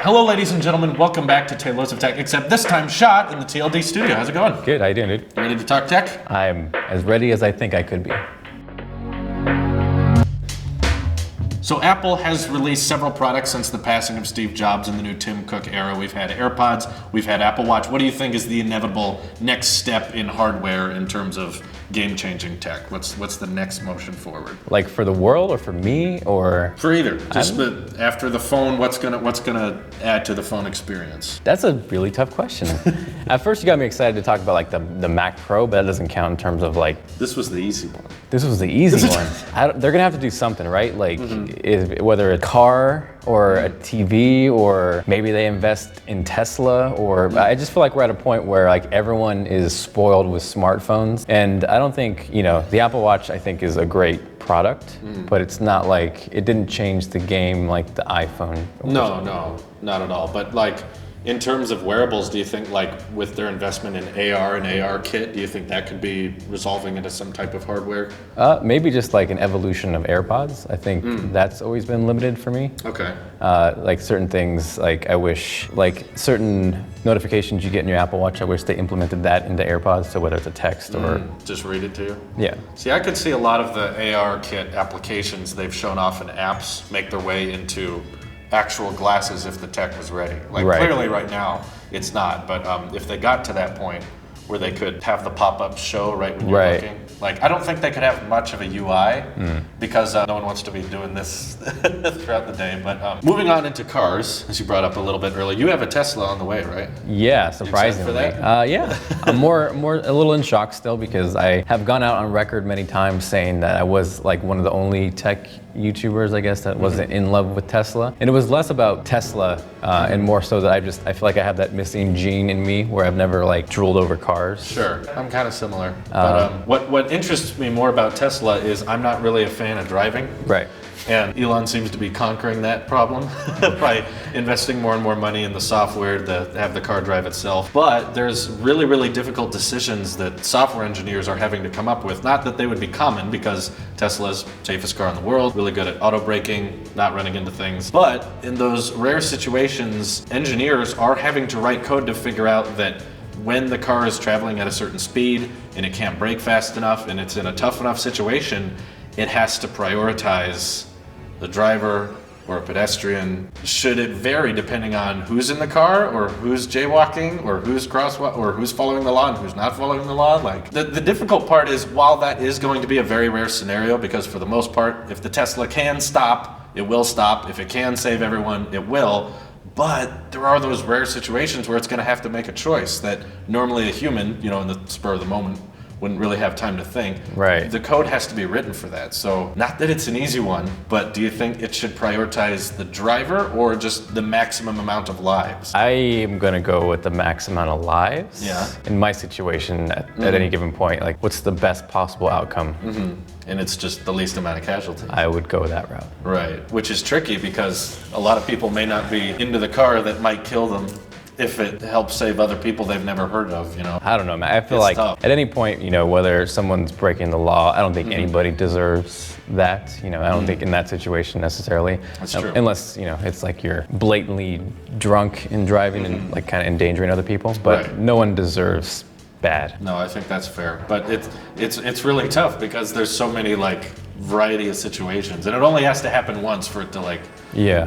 Hello, ladies and gentlemen. Welcome back to Tailosive Tech, except this time shot in the TLD studio. How's it going? Good, how you doing, dude? Ready to talk tech? I'm as ready as I think I could be. So Apple has released several products since the passing of Steve Jobs in the new Tim Cook era. We've had AirPods, we've had Apple Watch. What do you think is the inevitable next step in hardware in terms of game-changing tech? What's the next motion forward? Like for the world or for me or? For either. Just after the phone, what's gonna add to the phone experience? That's a really tough question. At first you got me excited to talk about like the Mac Pro, but that doesn't count in terms of like. This was the easy one. This was the easy one. They're gonna have to do something, right? Like whether a car or a TV or maybe they invest in Tesla or I just feel like we're at a point where like everyone is spoiled with smartphones. And I don't think, the Apple Watch I think is a great product, but it's not like, it didn't change the game like the iPhone. No, not at all. But like, in terms of wearables, do you think like with their investment in AR and AR kit, do you think that could be resolving into some type of hardware? Maybe just like an evolution of AirPods. I think that's always been limited for me. Okay. Like certain things, like I wish, like certain notifications you get in your Apple Watch, I wish they implemented that into AirPods, so whether it's a text or... Just read it to you? Yeah. See, I could see a lot of the AR kit applications they've shown off in apps make their way into actual glasses if the tech was ready. Like clearly right now it's not, but if they got to that point where they could have the pop-up show right when you're looking. Like, I don't think they could have much of a UI because no one wants to be doing this throughout the day. But moving on into cars, as you brought up a little bit earlier, you have a Tesla on the way, right? Yeah, surprisingly. You excited for that? Yeah, I'm a little in shock still because I have gone out on record many times saying that I was like one of the only tech YouTubers, I guess, that wasn't in love with Tesla. And it was less about Tesla and more so that I feel like I have that missing gene in me where I've never like drooled over cars. Sure, I'm kind of similar. But what interests me more about Tesla is I'm not really a fan of driving. Right. And Elon seems to be conquering that problem by investing more and more money in the software to have the car drive itself. But there's really, really difficult decisions that software engineers are having to come up with. Not that they would be common because Tesla's safest car in the world, really good at auto braking, not running into things. But in those rare situations, engineers are having to write code to figure out that when the car is traveling at a certain speed and it can't brake fast enough and it's in a tough enough situation, it has to prioritize the driver or a pedestrian. Should it vary depending on who's in the car or who's jaywalking or who's or who's following the law and who's not following the law? Like the difficult part is while that is going to be a very rare scenario, because for the most part, if the Tesla can stop, it will stop. If it can save everyone, it will. But there are those rare situations where it's going to have to make a choice that normally a human, in the spur of the moment, wouldn't really have time to think. Right. The code has to be written for that. So not that it's an easy one, but do you think it should prioritize the driver or just the maximum amount of lives? I am gonna go with the max amount of lives. Yeah. In my situation at any given point, like what's the best possible outcome? And it's just the least amount of casualties. I would go that route. Right, which is tricky because a lot of people may not be into the car that might kill them if it helps save other people they've never heard of, I don't know, man. I feel It's like tough. at any point, whether someone's breaking the law, I don't think anybody deserves that. I don't think in that situation necessarily. That's true. Unless, it's like you're blatantly drunk and driving and like kind of endangering other people. But no one deserves bad. No, I think that's fair. But it's really tough because there's so many variety of situations, and it only has to happen once for it to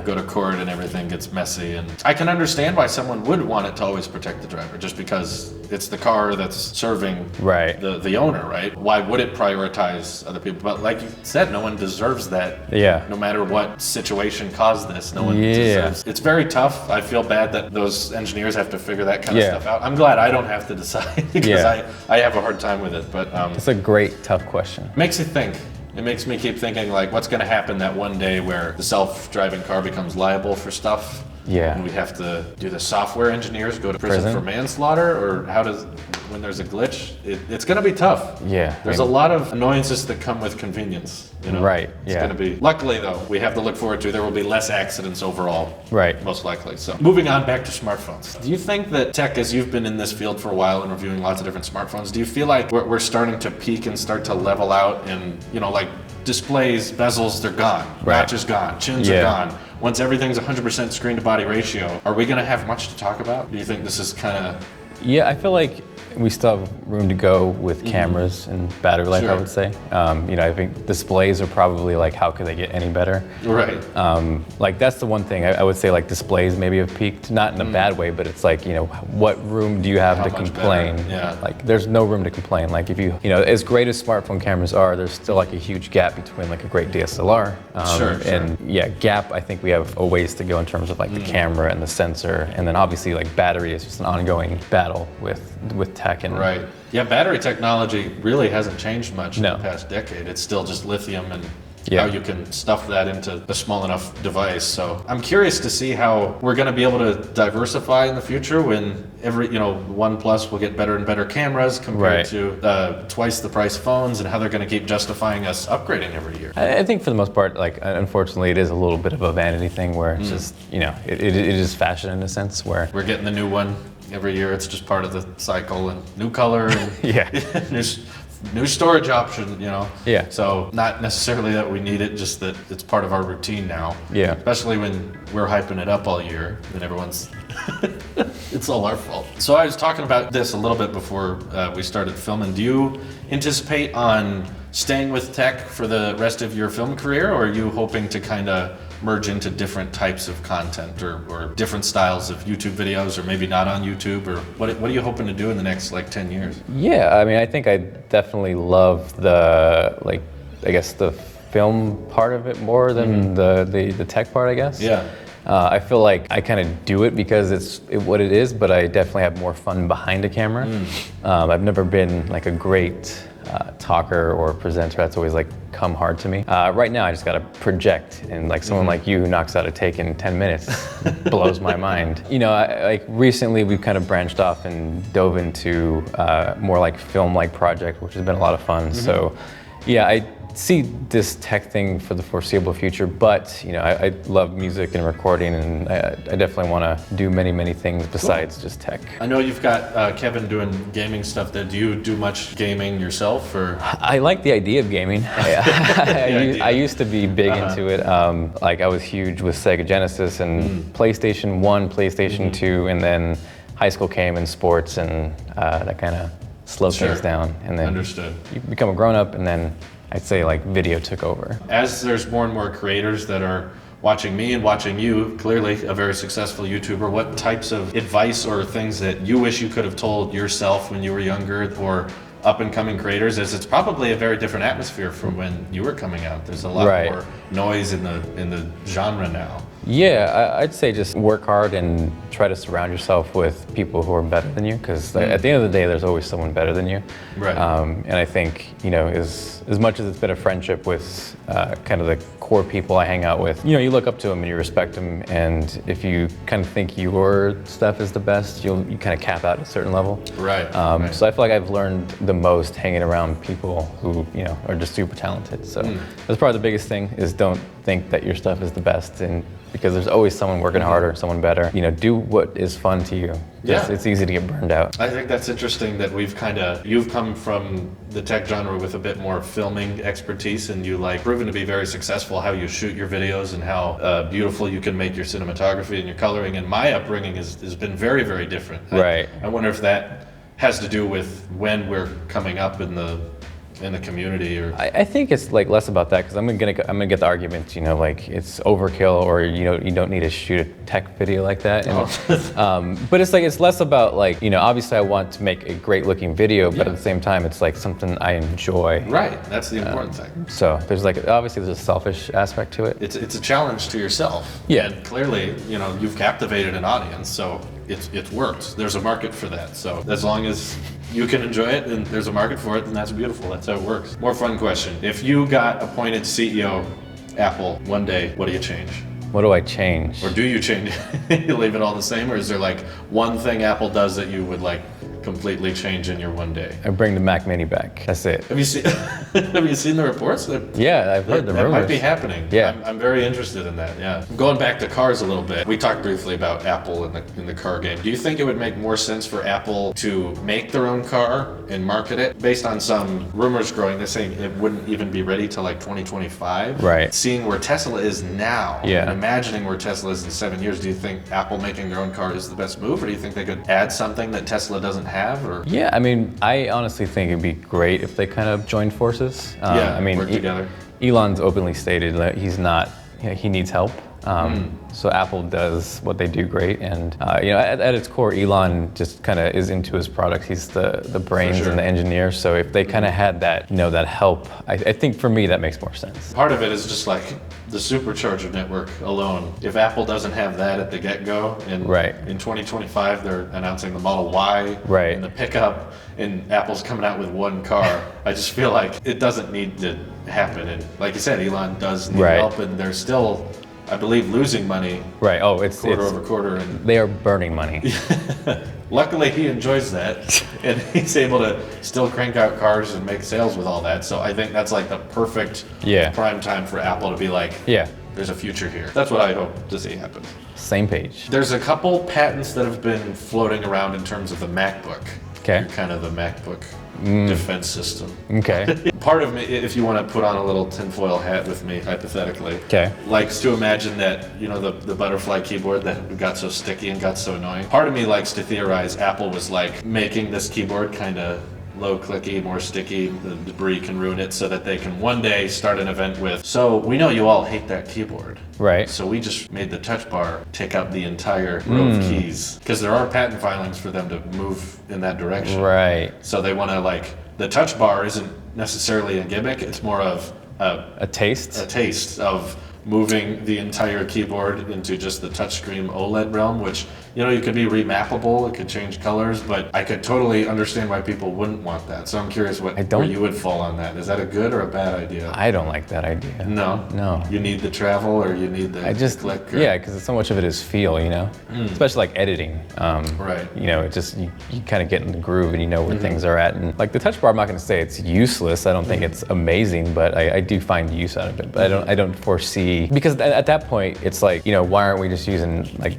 go to court and everything gets messy. And I can understand why someone would want it to always protect the driver, just because it's the car that's serving the owner, right? Why would it prioritize other people? But like you said, no one deserves that. Yeah. No matter what situation caused this, no one deserves. It's very tough. I feel bad that those engineers have to figure that kind of stuff out. I'm glad I don't have to decide because I have a hard time with it. But it's a great, tough question. Makes you think. It makes me keep thinking, what's going to happen that one day where the self-driving car becomes liable for stuff? Yeah. And we have to do the software engineers go to prison for manslaughter? Or when there's a glitch? It's going to be tough. Yeah. There's a lot of annoyances that come with convenience. Right, It's going to be, luckily though, we have to look forward to, there will be less accidents overall. Right. Most likely. So moving on back to smartphones. Do you think that tech, as you've been in this field for a while and reviewing lots of different smartphones, do you feel like we're starting to peak and start to level out and, displays, bezels, they're gone. Right. Notch is gone. Chins are gone. Once everything's 100% screen to body ratio, are we going to have much to talk about? Do you think this is kind of... Yeah, I feel like we still have room to go with cameras and battery life, I would say. I think displays are probably like, how could they get any better? Right. Like that's the one thing I would say, like displays maybe have peaked, not in a bad way, but it's like, what room do you have to complain? Yeah. Like there's no room to complain. Like if you as great as smartphone cameras are, there's still like a huge gap between like a great DSLR. And yeah, gap, I think we have a ways to go in terms of like the camera and the sensor. And then obviously like battery is just an ongoing battle with tech and right. Yeah, battery technology really hasn't changed much in No. the past decade. It's still just lithium and Yeah. how you can stuff that into a small enough device. So I'm curious to see how we're going to be able to diversify in the future when OnePlus will get better and better cameras compared to twice the price phones, and how they're going to keep justifying us upgrading every year. I think for the most part, like unfortunately, it is a little bit of a vanity thing where it's just it is fashion in a sense where We're getting the new one every year. It's just part of the cycle, and new color and new storage option, Yeah. So not necessarily that we need it, just that it's part of our routine now. Yeah. Especially when we're hyping it up all year and everyone's, it's all our fault. So I was talking about this a little bit before we started filming. Do you anticipate on staying with tech for the rest of your film career, or are you hoping to kind of merge into different types of content or different styles of YouTube videos, or maybe not on YouTube, or what are you hoping to do in the next 10 years? Yeah, I mean, I think I definitely love the the film part of it more than the tech part, I guess. Yeah. I feel like I kind of do it because it's what it is, but I definitely have more fun behind a camera. I've never been like a great talker or presenter. That's always like come hard to me. Right now I just gotta project, and like someone like you who knocks out a take in 10 minutes blows my mind. Like recently we've kind of branched off and dove into more like film-like project, which has been a lot of fun. So yeah, I see this tech thing for the foreseeable future, but I love music and recording, and I definitely want to do many things besides just tech. I know you've got Kevin doing gaming stuff there. Do you do much gaming yourself, or? I like the idea of gaming. I used to be big into it. Like I was huge with Sega Genesis and PlayStation 1, PlayStation 2, and then high school came and sports, and that kind of slowed things down. And then Understood. You become a grown-up, and then I'd say like video took over. As there's more and more creators that are watching me and watching you, clearly a very successful YouTuber, what types of advice or things that you wish you could have told yourself when you were younger, or up and coming creators, as it's probably a very different atmosphere from when you were coming out? There's a lot more noise in the genre now. Yeah, I'd say just work hard and try to surround yourself with people who are better than you, because at the end of the day, there's always someone better than you. Right. And I think, as much as it's been a friendship with kind of the core people I hang out with, you look up to them and you respect them, and if you kind of think your stuff is the best, you kind of cap out at a certain level. Right. So I feel like I've learned the most hanging around people who, are just super talented. So that's probably the biggest thing, is don't think that your stuff is the best, and because there's always someone working harder, someone better. Do what is fun to you. Yeah. It's easy to get burned out. I think that's interesting that you've come from the tech genre with a bit more filming expertise, and proven to be very successful how you shoot your videos and how beautiful you can make your cinematography and your coloring. And my upbringing has been very, very different. Right. I wonder if that has to do with when we're coming up in the community, or I think it's like less about that, because I'm gonna get the argument, it's overkill, or you don't need to shoot a tech video like that. And, but it's less about obviously I want to make a great looking video, but at the same time it's like something I enjoy. Right. That's the important thing. So there's obviously there's a selfish aspect to it. It's a challenge to yourself. Yeah. And clearly, you've captivated an audience, so it works. There's a market for that. So as long as you can enjoy it and there's a market for it, then that's beautiful. That's how it works. More fun question. If you got appointed CEO Apple one day, what do you change? What do I change? Or do you change it? You leave it all the same, or is there one thing Apple does that you would completely change in your one day. I bring the Mac Mini back. That's it. Have you seen Have you seen the reports? Yeah, I've heard the That rumors. might be happening. Yeah. I'm very interested in that. Yeah. Going back to cars a little bit, we talked briefly about Apple in the car game. Do you think it would make more sense for Apple to make their own car and market it? Based on some rumors growing, they're saying it wouldn't even be ready till like 2025. Right. Seeing where Tesla is now, Yeah. and imagining where Tesla is in 7 years, do you think Apple making their own car is the best move, or do you think they could add something that Tesla doesn't have? Or Yeah, I mean, I honestly think it'd be great if they kind of joined forces. Yeah, I mean, work together. Elon's openly stated that he needs help. So Apple does what they do great, and at its core, Elon just kind of is into his products. He's the brains sure. and the engineer. So if they kind of had that, that help, I think for me that makes more sense. Part of it is just like the supercharger network alone. If Apple doesn't have that at the get-go, and Right. in 2025 they're announcing the Model Y Right. and the pickup, and Apple's coming out with one car, I just feel like it doesn't need to happen. And like you said, Elon does need Right. help, and they're still, I believe, losing money Right. Oh, it's quarter over quarter. And they are burning money. luckily he enjoys that, and he's able to still crank out cars and make sales with all that. So I think that's like the perfect Yeah. prime time for Apple to be like, Yeah. there's a future here. That's what I hope to see happen. Same page. There's a couple patents that have been floating around in terms of the MacBook. Okay. Kind of the MacBook defense system. Okay. Part of me, if you want to put on a little tinfoil hat with me, hypothetically, Okay. likes to imagine that, the butterfly keyboard that got so sticky and got so annoying. Part of me likes to theorize Apple was like making this keyboard kind of low clicky, more sticky, the debris can ruin it, so that they can one day start an event with, so we know you all hate that keyboard. Right. So we just made the touch bar take out the entire row of keys. Because there are patent filings for them to move in that direction. Right. So they want to the touch bar isn't necessarily a gimmick, it's more of A taste. a taste of moving the entire keyboard into just the touchscreen OLED realm, which, you could be remappable, it could change colors, but I could totally understand why people wouldn't want that. So I'm curious where you would fall on that. Is that a good or a bad idea? I don't like that idea. No. No. You need the travel, or you need the click? Or, Yeah, because so much of it is feel, especially like editing. Right. It just you kind of get in the groove and you know where things are at. And like the touch bar, I'm not going to say it's useless. I don't think it's amazing, but I do find use out of it. But I don't foresee, because at that point it's like, why aren't we just using like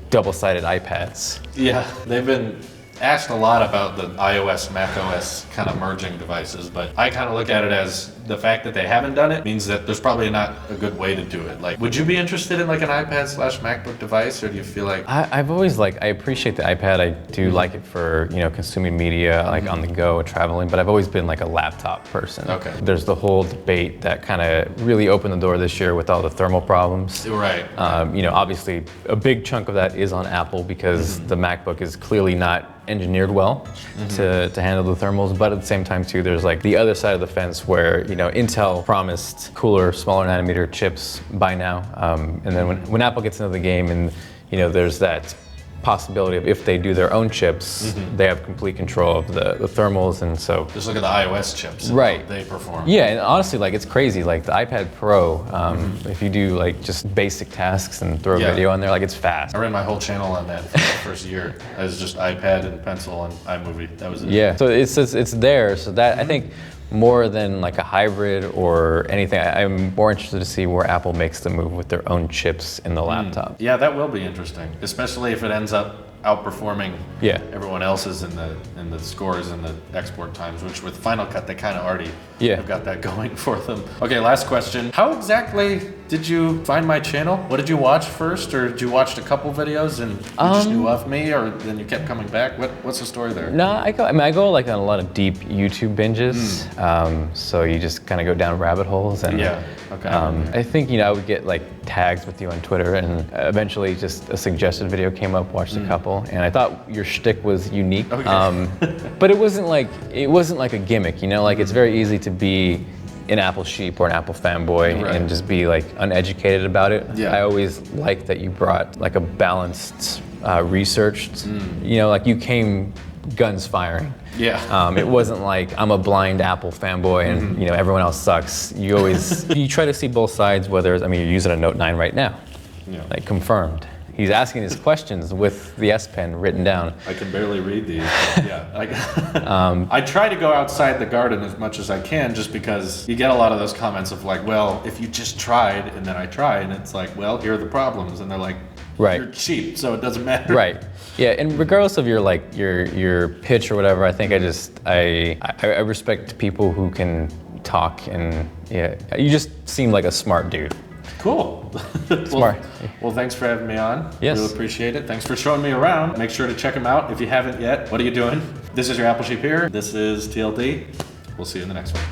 double-sided iPads? Yeah, they've been asked a lot about the iOS, macOS kind of merging devices, but I kind of look at it as the fact that they haven't done it means that there's probably not a good way to do it. Like, would you be interested in like an iPad/MacBook device, or do you feel like... I've always I appreciate the iPad. I do like it for, consuming media, like on the go, traveling, but I've always been like a laptop person. Okay. There's the whole debate that kind of really opened the door this year with all the thermal problems. Right. Obviously a big chunk of that is on Apple because the MacBook is clearly not engineered well to handle the thermals, but at the same time too, there's like the other side of the fence where Intel promised cooler, smaller nanometer chips by now, and then when Apple gets into the game, and there's that possibility of, if they do their own chips, they have complete control of the thermals, and so just look at the iOS chips, and right, how they perform. Yeah, and honestly, it's crazy. Like the iPad Pro, if you do like just basic tasks and throw a video on there, it's fast. I ran my whole channel on that for the first year. It was just iPad and pencil and iMovie. That was it. Yeah, so it's there. So that I think, more than like a hybrid or anything, I'm more interested to see where Apple makes the move with their own chips in the laptop. Yeah, that will be interesting, especially if it ends up outperforming everyone else's in the scores and the export times, which with Final Cut they kind of already have got that going for them. Okay, last question. How exactly did you find my channel? What did you watch first, or did you watch a couple videos and you just knew of me, or then you kept coming back? What's the story there? No, I go like on a lot of deep YouTube binges. So you just kind of go down rabbit holes, and I think I would get like tags with you on Twitter, and eventually just a suggested video came up. Watched a couple, and I thought your shtick was unique. But it wasn't like a gimmick, like it's very easy to be an Apple sheep or an Apple fanboy and just be like uneducated about it. I always liked that you brought like a balanced, researched, like you came guns firing. It wasn't like I'm a blind Apple fanboy and everyone else sucks. You try to see both sides, whether you're using a Note 9 right now, like confirmed. He's asking his questions with the S Pen written down. I can barely read these. Yeah, I try to go outside the garden as much as I can, just because you get a lot of those comments of like, well, if you just tried, and then I tried, and it's like, well, here are the problems, and they're like, Right. you're cheap, so it doesn't matter. Right. Yeah, and regardless of your pitch or whatever, I think I respect people who can talk, and yeah, you just seem like a smart dude. Cool. Smart. Well, thanks for having me on. Yes. Really appreciate it. Thanks for showing me around. Make sure to check them out if you haven't yet. What are you doing? This is your Apple Sheep here. This is TLD. We'll see you in the next one.